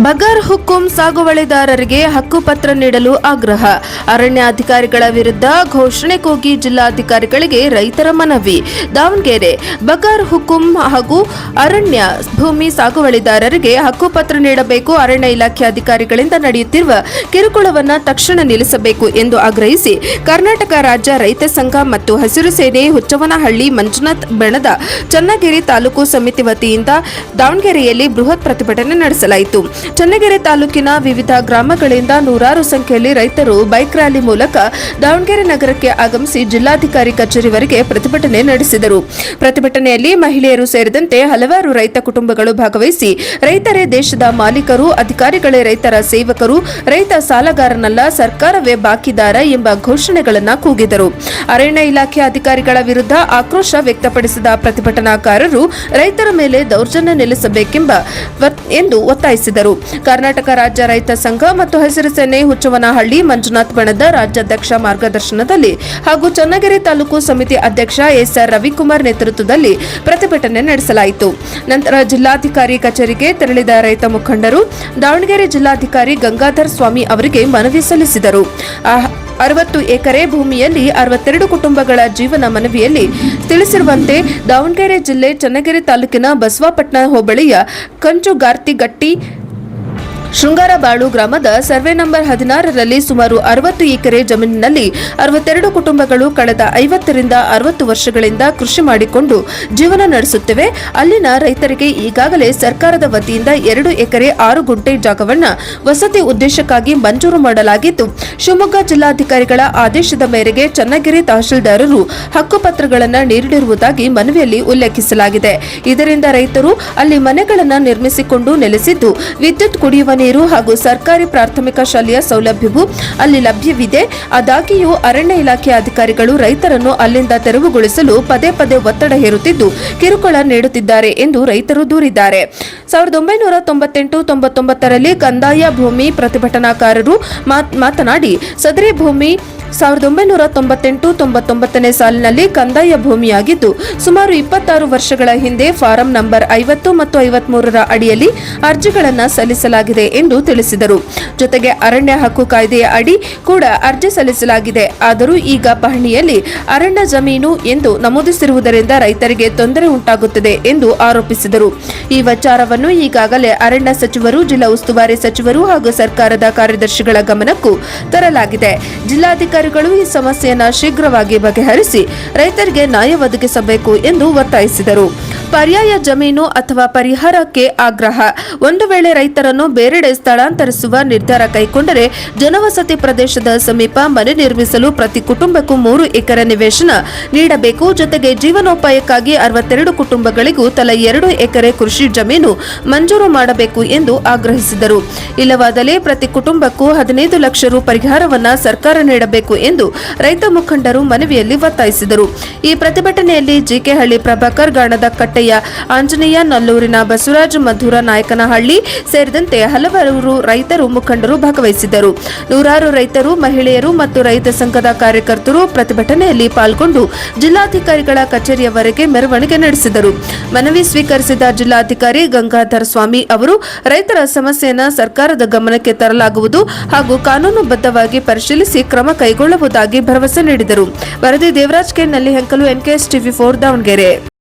ಬಗರ್ ಹುಕುಂ ಸಾಗುವಳಿದಾರರಿಗೆ ಹಕ್ಕುಪತ್ರ ನೀಡಲು ಆಗ್ರಹ. ಅರಣ್ಯಾಧಿಕಾರಿಗಳ ವಿರುದ್ಧ ಘೋಷಣೆ ಕೂಗಿ ಜಿಲ್ಲಾಧಿಕಾರಿಗಳಿಗೆ ರೈತರ ಮನವಿ. ದಾವಣಗೆರೆ ಬಗರ್ ಹುಕುಂ ಹಾಗೂ ಅರಣ್ಯ ಭೂಮಿ ಸಾಗುವಳಿದಾರರಿಗೆ ಹಕ್ಕುಪತ್ರ ನೀಡಬೇಕು, ಅರಣ್ಯ ಇಲಾಖೆ ಅಧಿಕಾರಿಗಳಿಂದ ನಡೆಯುತ್ತಿರುವ ಕಿರುಕುಳವನ್ನು ತಕ್ಷಣ ನಿಲ್ಲಿಸಬೇಕು ಎಂದು ಆಗ್ರಹಿಸಿ ಕರ್ನಾಟಕ ರಾಜ್ಯ ರೈತ ಸಂಘ ಮತ್ತು ಹಸಿರು ಸೇನೆ ಹುಚ್ಚವ್ವನಹಳ್ಳಿ ಮಂಜುನಾಥ್ ಬಣದ ಚನ್ನಗಿರಿ ತಾಲೂಕು ಸಮಿತಿ ವತಿಯಿಂದ ದಾವಣಗೆರೆಯಲ್ಲಿ ಬೃಹತ್ ಪ್ರತಿಭಟನೆ ನಡೆಸಲಾಯಿತು. ಚನ್ನಗಿರಿ ತಾಲೂಕಿನ ವಿವಿಧ ಗ್ರಾಮಗಳಿಂದ ನೂರಾರು ಸಂಖ್ಯೆಯಲ್ಲಿ ರೈತರು ಬೈಕ್ ರ್ಯಾಲಿ ಮೂಲಕ ದಾವಣಗೆರೆ ನಗರಕ್ಕೆ ಆಗಮಿಸಿ ಜಿಲ್ಲಾಧಿಕಾರಿ ಕಚೇರಿವರೆಗೆ ಪ್ರತಿಭಟನೆ ನಡೆಸಿದರು. ಪ್ರತಿಭಟನೆಯಲ್ಲಿ ಮಹಿಳೆಯರು ಸೇರಿದಂತೆ ಹಲವಾರು ರೈತ ಕುಟುಂಬಗಳು ಭಾಗವಹಿಸಿ ರೈತರೇ ದೇಶದ ಮಾಲೀಕರು, ಅಧಿಕಾರಿಗಳೇ ರೈತರ ಸೇವಕರು, ರೈತ ಸಾಲಗಾರನಲ್ಲ ಸರ್ಕಾರವೇ ಬಾಕಿದಾರ ಎಂಬ ಘೋಷಣೆಗಳನ್ನು ಕೂಗಿದರು. ಅರಣ್ಯ ಇಲಾಖೆ ಅಧಿಕಾರಿಗಳ ವಿರುದ್ಧ ಆಕ್ರೋಶ ವ್ಯಕ್ತಪಡಿಸಿದ ಪ್ರತಿಭಟನಾಕಾರರು ರೈತರ ಮೇಲೆ ದೌರ್ಜನ್ಯ ನಿಲ್ಲಿಸಬೇಕೆಂದು ಒತ್ತಾಯಿಸಿದರು. ಕರ್ನಾಟಕ ರಾಜ್ಯ ರೈತ ಸಂಘ ಮತ್ತು ಹಸಿರು ಸೇನೆ ಹುಚ್ಚವ್ವನಹಳ್ಳಿ ಮಂಜುನಾಥ್ ಬಣದ ರಾಜ್ಯಾಧ್ಯಕ್ಷ ಮಾರ್ಗದರ್ಶನದಲ್ಲಿ ಹಾಗೂ ಚನ್ನಗಿರಿ ತಾಲೂಕು ಸಮಿತಿ ಅಧ್ಯಕ್ಷ ಎಸ್ಆರ್ ರವಿಕುಮಾರ್ ನೇತೃತ್ವದಲ್ಲಿ ಪ್ರತಿಭಟನೆ ನಡೆಸಲಾಯಿತು. ನಂತರ ಜಿಲ್ಲಾಧಿಕಾರಿ ಕಚೇರಿಗೆ ತೆರಳಿದ ರೈತ ಮುಖಂಡರು ದಾವಣಗೆರೆ ಜಿಲ್ಲಾಧಿಕಾರಿ ಗಂಗಾಧರ್ ಸ್ವಾಮಿ ಅವರಿಗೆ ಮನವಿ ಸಲ್ಲಿಸಿದರು. 60 ಎಕರೆ ಭೂಮಿಯಲ್ಲಿ 62 ಕುಟುಂಬಗಳ ಜೀವನ ಮನವಿಯಲ್ಲಿ ತಿಳಿಸಿರುವಂತೆ ದಾವಣಗೆರೆ ಜಿಲ್ಲೆ ಚನ್ನಗಿರಿ ತಾಲೂಕಿನ ಬಸವಾಪಟ್ಟಣ ಹೋಬಳಿಯ ಕಂಚುಗಾರ್ತಿಗಟ್ಟಿ ಶೃಂಗಾರಬಾಳು ಗ್ರಾಮದ ಸರ್ವೆ ನಂಬರ್ 16ರಲ್ಲಿ ಸುಮಾರು 60 ಎಕರೆ ಜಮೀನಿನಲ್ಲಿ 62 ಕುಟುಂಬಗಳು ಕಳೆದ 50 ರಿಂದ 60 ವರ್ಷಗಳಿಂದ ಕೃಷಿ ಮಾಡಿಕೊಂಡು ಜೀವನ ನಡೆಸುತ್ತಿವೆ. ಅಲ್ಲಿನ ರೈತರಿಗೆ ಈಗಾಗಲೇ ಸರ್ಕಾರದ ವತಿಯಿಂದ 2 ಎಕರೆ 6 ಗುಂಟೆ ಜಾಗವನ್ನು ವಸತಿ ಉದ್ದೇಶಕ್ಕಾಗಿ ಮಂಜೂರು ಮಾಡಲಾಗಿದ್ದು, ಶಿವಮೊಗ್ಗ ಜಿಲ್ಲಾಧಿಕಾರಿಗಳ ಆದೇಶದ ಮೇರೆಗೆ ಚನ್ನಗಿರಿ ತಹಶೀಲ್ದಾರರು ಹಕ್ಕುಪತ್ರಗಳನ್ನು ನೀಡಿರುವುದಾಗಿ ಮನವಿಯಲ್ಲಿ ಉಲ್ಲೇಖಿಸಲಾಗಿದೆ. ಇದರಿಂದ ರೈತರು ಅಲ್ಲಿ ಮನೆಗಳನ್ನು ನಿರ್ಮಿಸಿಕೊಂಡು ನೆಲೆಸಿದ್ದು ವಿದ್ಯುತ್, ಕುಡಿಯುವ ನೀರು ಹಾಗೂ ಸರ್ಕಾರಿ ಪ್ರಾಥಮಿಕ ಶಾಲೆಯ ಸೌಲಭ್ಯವೂ ಅಲ್ಲಿ ಲಭ್ಯವಿದೆ. ಆದಾಗ್ಯೂ ಅರಣ್ಯ ಇಲಾಖೆ ಅಧಿಕಾರಿಗಳು ರೈತರನ್ನು ಅಲ್ಲಿಂದ ತೆರವುಗೊಳಿಸಲು ಪದೇ ಪದೇ ಒತ್ತಡ ಹೇರುತ್ತಿದ್ದು ಕಿರುಕುಳ ನೀಡುತ್ತಿದ್ದಾರೆ ಎಂದು ರೈತರು ದೂರಿದ್ದಾರೆ. 1998-99ರಲ್ಲಿ ಕಂದಾಯ ಭೂಮಿ ಪ್ರತಿಭಟನಾಕಾರರು ಮಾತನಾಡಿ ಸದರಿ ಭೂಮಿ 1998-99ನೇ ಸಾಲಿನಲ್ಲಿ ಕಂದಾಯ ಭೂಮಿಯಾಗಿದ್ದು ಸುಮಾರು 26 ವರ್ಷಗಳ ಹಿಂದೆ ಫಾರಂ ನಂಬರ್ 50 ಮತ್ತು 53ರ ಅಡಿಯಲ್ಲಿ ಅರ್ಜಿಗಳನ್ನು ಸಲ್ಲಿಸಲಾಗಿದೆ ಎಂದು ತಿಳಿಸಿದರು. ಜೊತೆಗೆ ಅರಣ್ಯ ಹಕ್ಕು ಕಾಯ್ದೆಯ ಅಡಿ ಕೂಡ ಅರ್ಜಿ ಸಲ್ಲಿಸಲಾಗಿದೆ. ಆದರೂ ಈಗ ಪಹಣಿಯಲ್ಲಿ ಅರಣ್ಯ ಜಮೀನು ಎಂದು ನಮೂದಿಸಿರುವುದರಿಂದ ರೈತರಿಗೆ ತೊಂದರೆ ಉಂಟಾಗುತ್ತದೆ ಎಂದು ಆರೋಪಿಸಿದರು. ಈ ವಿಚಾರವನ್ನು ಈಗಾಗಲೇ ಅರಣ್ಯ ಸಚಿವರು, ಜಿಲ್ಲಾ ಉಸ್ತುವಾರಿ ಸಚಿವರು ಹಾಗೂ ಸರ್ಕಾರದ ಕಾರ್ಯದರ್ಶಿಗಳ ಗಮನಕ್ಕೂ ತರಲಾಗಿದೆ. ಜಿಲ್ಲಾಧಿಕಾರಿಗಳು ಈ ಸಮಸ್ಯೆಯನ್ನು ಶೀಘ್ರವಾಗಿ ಬಗೆಹರಿಸಿ ರೈತರಿಗೆ ನ್ಯಾಯ ಒದಗಿಸಬೇಕು ಎಂದು ಒತ್ತಾಯಿಸಿದರು. ಪರ್ಯಾಯ ಜಮೀನು ಅಥವಾ ಪರಿಹಾರಕ್ಕೆ ಆಗ್ರಹ. ಒಂದು ವೇಳೆ ರೈತರನ್ನು ಬೇರೆಡೆ ಸ್ಥಳಾಂತರಿಸುವ ನಿರ್ಧಾರ ಕೈಗೊಂಡರೆ ಜನವಸತಿ ಪ್ರದೇಶದ ಸಮೀಪ ಮನೆ ನಿರ್ಮಿಸಲು ಪ್ರತಿ ಕುಟುಂಬಕ್ಕೂ 3 ಎಕರೆ ನಿವೇಶನ ನೀಡಬೇಕು. ಜೊತೆಗೆ ಜೀವನೋಪಾಯಕ್ಕಾಗಿ 62 ಕುಟುಂಬಗಳಿಗೂ ತಲಾ 2 ಎಕರೆ ಕೃಷಿ ಜಮೀನು ಮಂಜೂರು ಮಾಡಬೇಕು ಎಂದು ಆಗ್ರಹಿಸಿದರು. ಇಲ್ಲವಾದಲ್ಲಿ ಪ್ರತಿ ಕುಟುಂಬಕ್ಕೂ 15 ಲಕ್ಷ ರು ಪರಿಹಾರವನ್ನು ಸರ್ಕಾರ ನೀಡಬೇಕು ಎಂದು ರೈತ ಮುಖಂಡರು ಮನವಿಯಲ್ಲಿ ಒತ್ತಾಯಿಸಿದರು. ಈ ಪ್ರತಿಭಟನೆಯಲ್ಲಿ ಜಿಕೆಹಳ್ಳಿ ಪ್ರಭಾಕರ್, ಗಾಣದ ಕಟ್ಟೆಯ ಆಂಜನೇಯ, ನಲ್ಲೂರಿನ ಬಸವರಾಜ್, ಮಧುರ ನಾಯಕನಹಳ್ಳಿ ಸೇರಿದಂತೆ ಹಲವಾರು ರೈತರು ಮುಖಂಡರು ಭಾಗವಹಿಸಿದ್ದರು. ನೂರಾರು ರೈತರು, ಮಹಿಳೆಯರು ಮತ್ತು ರೈತ ಸಂಘದ ಕಾರ್ಯಕರ್ತರು ಪ್ರತಿಭಟನೆಯಲ್ಲಿ ಪಾಲ್ಗೊಂಡು ಜಿಲ್ಲಾಧಿಕಾರಿಗಳ ಕಚೇರಿಯವರೆಗೆ ಮೆರವಣಿಗೆ ನಡೆಸಿದರು. ಮನವಿ ಸ್ವೀಕರಿಸಿದ ಜಿಲ್ಲಾಧಿಕಾರಿ ಗಂಗಾಧರ್ ಸ್ವಾಮಿ ಅವರು ರೈತರ ಸಮಸ್ಯೆಯನ್ನು ಸರ್ಕಾರದ ಗಮನಕ್ಕೆ ತರಲಾಗುವುದು ಹಾಗೂ ಕಾನೂನುಬದ್ಧವಾಗಿ ಪರಿಶೀಲಿಸಿ ಕ್ರಮ ಕೈಗೊಳ್ಳುವುದಾಗಿ ಭರವಸೆ ನೀಡಿದರು. ವರದಿ ದೇವರಾಜ್ ಕೆ ನಲ್ಲಿಹೆಂಕಲು, NKS TV4 ದಾವಣಗೆರೆ.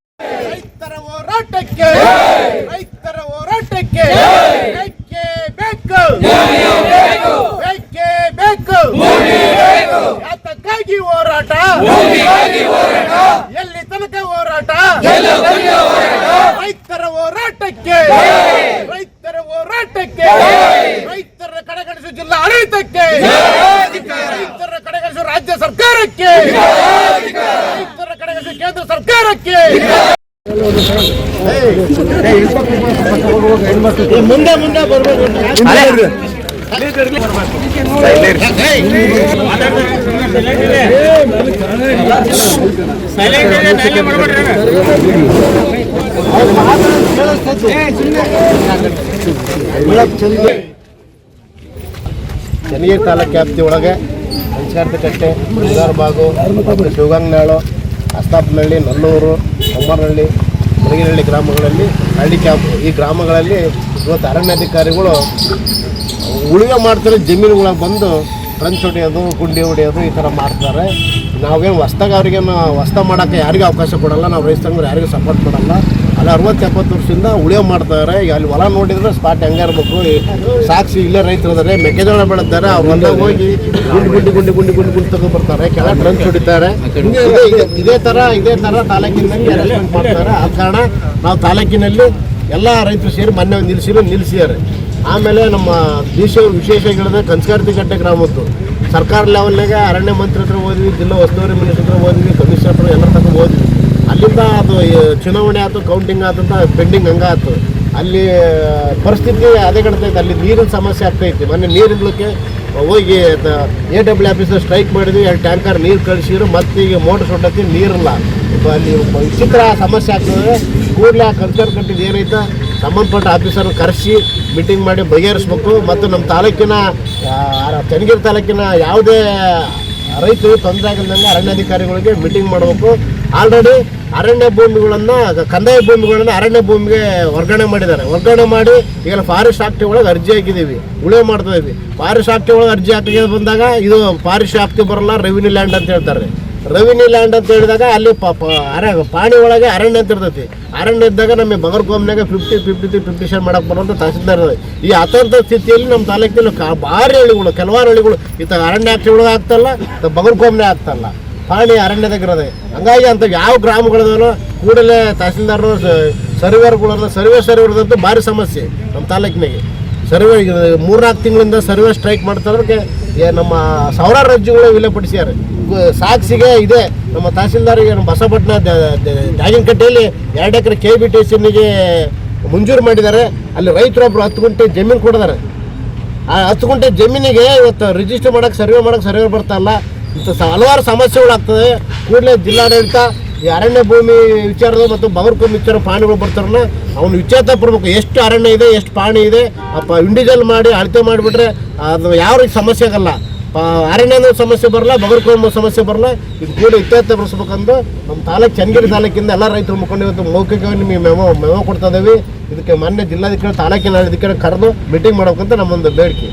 ರೈತರ ಹೋರಾಟಕ್ಕೆ ಯಾತಕ್ಕಾಗಿ ಹೋರಾಟ, ಎಲ್ಲಿ ತನಕ ಹೋರಾಟ, ರೈತರ ಹೋರಾಟಕ್ಕೆ, ರೈತರ ಕಡೆಗಣಿಸುವ ಜಿಲ್ಲಾ ಆಡಳಿತಕ್ಕೆ, ರೈತರ ಕಡೆಗಣಿಸುವ ರಾಜ್ಯ ಸರ್ಕಾರಕ್ಕೆ, ರೈತರ ಕಡೆಗಣಿಸುವ ಕೇಂದ್ರ ಸರ್ಕಾರಕ್ಕೆ ಮುಂದೆ ಬರ್ಬೇಕು. ಚನ್ನಗಿರಿ ತಾಲೂಕು ವ್ಯಾಪ್ತಿ ಒಳಗೆ ಹಂಚಗಾರ್ತಿಕಟ್ಟೆ, ಶೃಂಗಾರಬಾಗು, ಶಿವಗಂಗನಾಳು, ಅಸ್ತಾಪನಹಳ್ಳಿ, ನಲ್ಲೂರು, ಕೊಮ್ಮರಹಳ್ಳಿ, ಮುಳಗಿನಹಳ್ಳಿ ಗ್ರಾಮಗಳಲ್ಲಿ ಹಳ್ಳಿ ಕ್ಯಾಂಪ್, ಈ ಗ್ರಾಮಗಳಲ್ಲಿ ಇವತ್ತು ಅರಣ್ಯಾಧಿಕಾರಿಗಳು ಉಳಿವೆ ಮಾಡ್ತಾರೆ, ಜಮೀನುಗಳಿಗೆ ಬಂದು ಟ್ರಂಚ್ ಹೊಡೆಯೋದು, ಗುಂಡಿ ಹೊಡೆಯೋದು ಈ ಥರ ಮಾಡ್ತಾರೆ. ನಾವೇನು ಹೊಸ್ದಾಗಿ ಅವ್ರಿಗೇನು ಹೊಸ್ತ ಮಾಡೋಕ್ಕೆ ಯಾರಿಗೂ ಅವಕಾಶ ಕೊಡಲ್ಲ. ನಾವು ರೈತ ಸಂಘರು ಯಾರಿಗೂ ಸಪೋರ್ಟ್ ಮಾಡಲ್ಲ. ಅಲ್ಲಿ 60-70 ವರ್ಷದಿಂದ ಉಳಿವೆ ಮಾಡ್ತಾರೆ. ಈಗ ಅಲ್ಲಿ ಹೊಲ ನೋಡಿದ್ರೆ ಸ್ಪಾಟ್ ಹೆಂಗೆ ಇರಬೇಕು, ಸಾಕ್ಷಿ ಇಲ್ಲೇ ರೈತರು ಇದ್ದಾರೆ, ಮೆಕ್ಕೆಜೋಳ ಬೆಳೆದಾರೆ, ಅವ್ರು ಹೊಲ ಹೋಗಿ ಗುಂಡಿ ತಗೊಂಡ್ಬರ್ತಾರೆ, ಕೆಳಗೆ ಟ್ರಂಚ್ ಹೊಡಿತಾರೆ. ಇದೇ ಥರ ತಾಲೂಕಿನಲ್ಲಿ ಅರೆಸ್ಟ್ಮೆಂಟ್ ಮಾಡ್ತಾರೆ. ಆ ಕಾರಣ ನಾವು ತಾಲೂಕಿನಲ್ಲಿ ಎಲ್ಲ ರೈತರು ಸೇರಿ ಮೊನ್ನೆ ನಿಲ್ಲಿಸಿದ್ದಾರೆ. ಆಮೇಲೆ ನಮ್ಮ ವಿಶೇಷ ಹೇಳಿದ್ರೆ ಕಂಚಗಾರತಿಕಟ್ಟೆ ಗ್ರಾಮದ್ದು ಸರ್ಕಾರ ಲೆವೆಲ್ನಾಗ ಅರಣ್ಯ ಮಂತ್ರಿ ಹತ್ರ ಹೋದ್ವಿ, ಜಿಲ್ಲಾ ಉಸ್ತುವಾರಿ ಮಿನಿಸ್ಟರ್ ಹತ್ರ ಹೋದ್ವಿ, ಕಮಿಷನರ್ ಹತ್ರ ಎಲ್ಲರ ತನಕ ಹೋದ್ವಿ. ಅಲ್ಲಿಂದ ಅದು ಚುನಾವಣೆ ಆಯ್ತು, ಕೌಂಟಿಂಗ್ ಆತಂತ ಪೆಂಡಿಂಗ್ ಹಂಗಾಯ್ತು. ಅಲ್ಲಿ ಪರಿಸ್ಥಿತಿ ಅದೇ ಕಡ್ತೈತೆ. ಅಲ್ಲಿ ನೀರಿನ ಸಮಸ್ಯೆ ಆಗ್ತೈತಿ. ಮೊನ್ನೆ ನೀರಿಡ್ಲಿಕ್ಕೆ ಹೋಗಿ AW ಆಫೀಸರ್ ಸ್ಟ್ರೈಕ್ ಮಾಡಿದ್ವಿ, 2 ಟ್ಯಾಂಕರ್ ನೀರು ಕಳಿಸಿದ್ರು. ಮತ್ತು ಈಗ ಮೋಟರ್ ಸುಟ್ಟತಿ, ನೀರಿಲ್ಲ. ಅಲ್ಲಿ ವಿಚಿತ್ರ ಸಮಸ್ಯೆ ಆಗ್ತದೆ. ಕೂಡಲೇ ಕಲ್ಚರ್ ಕಟ್ಟಿದ್ದು ಏನೈತೆ ಸಂಬಂಧಪಟ್ಟ ಆಫೀಸರ್ ಕರೆಸಿ ಮೀಟಿಂಗ್ ಮಾಡಿ ಬಗೆಹರಿಸ್ಬೇಕು. ಮತ್ತು ನಮ್ಮ ತಾಲೂಕಿನ ಚನ್ನಗಿರಿ ತಾಲೂಕಿನ ಯಾವುದೇ ರೈತರು ತೊಂದರೆ ಆಗದಂಗೆ ಅರಣ್ಯಾಧಿಕಾರಿಗಳಿಗೆ ಮೀಟಿಂಗ್ ಮಾಡಬೇಕು. ಆಲ್ರೆಡಿ ಅರಣ್ಯ ಭೂಮಿಗಳನ್ನು, ಕಂದಾಯ ಭೂಮಿಗಳನ್ನು ಅರಣ್ಯ ಭೂಮಿಗೆ ವರ್ಗಾವಣೆ ಮಾಡಿದ್ದಾರೆ. ವರ್ಗಾವಣೆ ಮಾಡಿ ಈಗ ಫಾರೆಸ್ಟ್ ಆಕ್ಟ್ ಒಳಗೆ ಅರ್ಜಿ ಹಾಕಿದ್ದೀವಿ, ಉಳಿವೆ ಮಾಡ್ತಾ ಇದ್ದೀವಿ. ಫಾರೆಸ್ಟ್ ಆಕ್ಟ್ ಒಳಗೆ ಅರ್ಜಿ ಹಾಕಿ ಬಂದಾಗ ಇದು ಫಾರೆಸ್ಟ್ ಆಕ್ಟ್ ಬರಲ್ಲ, ರೆವಿನ್ಯೂ ಲ್ಯಾಂಡ್ ಅಂತ ಹೇಳ್ತಾರೆ. ರೆವಿನ್ಯೂ ಲ್ಯಾಂಡ್ ಅಂತ ಹೇಳಿದಾಗ ಅಲ್ಲಿ ಪಾಣಿ ಒಳಗೆ ಅರಣ್ಯ ಅಂತ ಇರ್ತೈತಿ. ಅರಣ್ಯ ಇದ್ದಾಗ ನಮಗೆ ಬಗರ್ಕೋಮ್ನಾಗ 50-50 ಮಾಡಕ್ಕೆ ಬರುವಂಥ ತಹಸೀಲ್ದಾರ್ ಇರೋದು. ಈ ಅತಂತ ಸ್ಥಿತಿಯಲ್ಲಿ ನಮ್ಮ ತಾಲೂಕಿನಲ್ಲಿ ಭಾರಿ ಹಳ್ಳಿಗಳು, ಕೆಲವಾರು ಹಳ್ಳಿಗಳು ಇತ್ತ ಅರಣ್ಯ ಆಕ್ಟ್ ಒಳಗೆ ಆಗ್ತಲ್ಲ, ಬಗರ್ಕೋಮ್ನೇ ಆಗ್ತಲ್ಲ, ಪಾಣಿ ಅರಣ್ಯದಾಗಿರೋದೆ. ಹಂಗಾಗಿ ಅಂತ ಯಾವ ಗ್ರಾಮಗಳದೋ ಕೂಡಲೇ ತಹಸೀಲ್ದಾರರು ಸರ್ವೇದಂತೂ ಭಾರಿ ಸಮಸ್ಯೆ ನಮ್ಮ ತಾಲೂಕಿನಾಗೆ. ಸರ್ವೆ 3-4 ತಿಂಗಳಿಂದ ಸರ್ವೆ ಸ್ಟ್ರೈಕ್ ಮಾಡ್ತಾರಕ್ಕೆ ನಮ್ಮ ಸಾವಿರಾರು ಅರ್ಜಿಗಳು ವಿಲೇಪಡಿಸ್ಯಾರ. ಸಾಕ್ಷಿಗೆ ಇದೆ ನಮ್ಮ ತಹಸೀಲ್ದಾರಿಗೆ ನಮ್ಮ ಬಸವಪಟ್ಟಣ ಜಾಗಿನಕಟ್ಟೆಯಲ್ಲಿ 2 ಎಕರೆ KBTCಗೆ ಮಂಜೂರು ಮಾಡಿದ್ದಾರೆ. ಅಲ್ಲಿ ರೈತರೊಬ್ಬರು 10 ಗುಂಟೆ ಜಮೀನು ಕೊಡಿದ್ದಾರೆ. ಆ 10 ಗುಂಟೆ ಜಮೀನಿಗೆ ಇವತ್ತು ರಿಜಿಸ್ಟರ್ ಮಾಡೋಕ್ಕೆ ಸರ್ವೆ ಬರ್ತಾಯಿಲ್ಲ. ಇಂಥ ಹಲವಾರು ಸಮಸ್ಯೆಗಳಾಗ್ತದೆ. ಕೂಡಲೇ ಜಿಲ್ಲಾಡಳಿತ ಈ ಅರಣ್ಯ ಭೂಮಿ ವಿಚಾರದ ಮತ್ತು ಬಗರ್ಕೋಮ್ ವಿಚಾರ ಪಾಣಿಗಳು ಬರ್ತಾರಲ್ಲ, ಅವನು ವಿಚಾರ ಪಡ್ಬೇಕು. ಎಷ್ಟು ಅರಣ್ಯ ಇದೆ, ಎಷ್ಟು ಪಾಣಿ ಇದೆ, ಇಂಡಿವಿಜುವಲ್ ಮಾಡಿ ಅಳತೆ ಮಾಡಿಬಿಟ್ರೆ ಅದು ಯಾವ ರೀತಿ ಸಮಸ್ಯೆ ಆಗಲ್ಲ. ಅರಣ್ಯದ ಸಮಸ್ಯೆ ಬರಲ್ಲ, ಬಗರ್ಕೋಮ್ ಸಮಸ್ಯೆ ಬರಲ್ಲ. ಇದು ಕೂಡ ಇತ್ಯರ್ಥಪಡಿಸ್ಬೇಕಂದು ನಮ್ಮ ಚನ್ನಗಿರಿ ತಾಲೂಕಿಂದ ಎಲ್ಲ ರೈತರು ಮುಖಂಡ ಇವತ್ತು ಮೌಖಿಕವಾಗಿ ನಿಮಗೆ ಮೆಮೋ ಕೊಡ್ತಾ ಇದ್ದೀವಿ. ಇದಕ್ಕೆ ಮೊನ್ನೆ ಜಿಲ್ಲಾಧಿಕಾರಿ ತಾಲೂಕಿನ ಅಧಿಕಾರಿ ಕರೆದು ಮೀಟಿಂಗ್ ಮಾಡ್ಬೇಕಂತ ನಮ್ಮೊಂದು ಬೇಡಿಕೆ.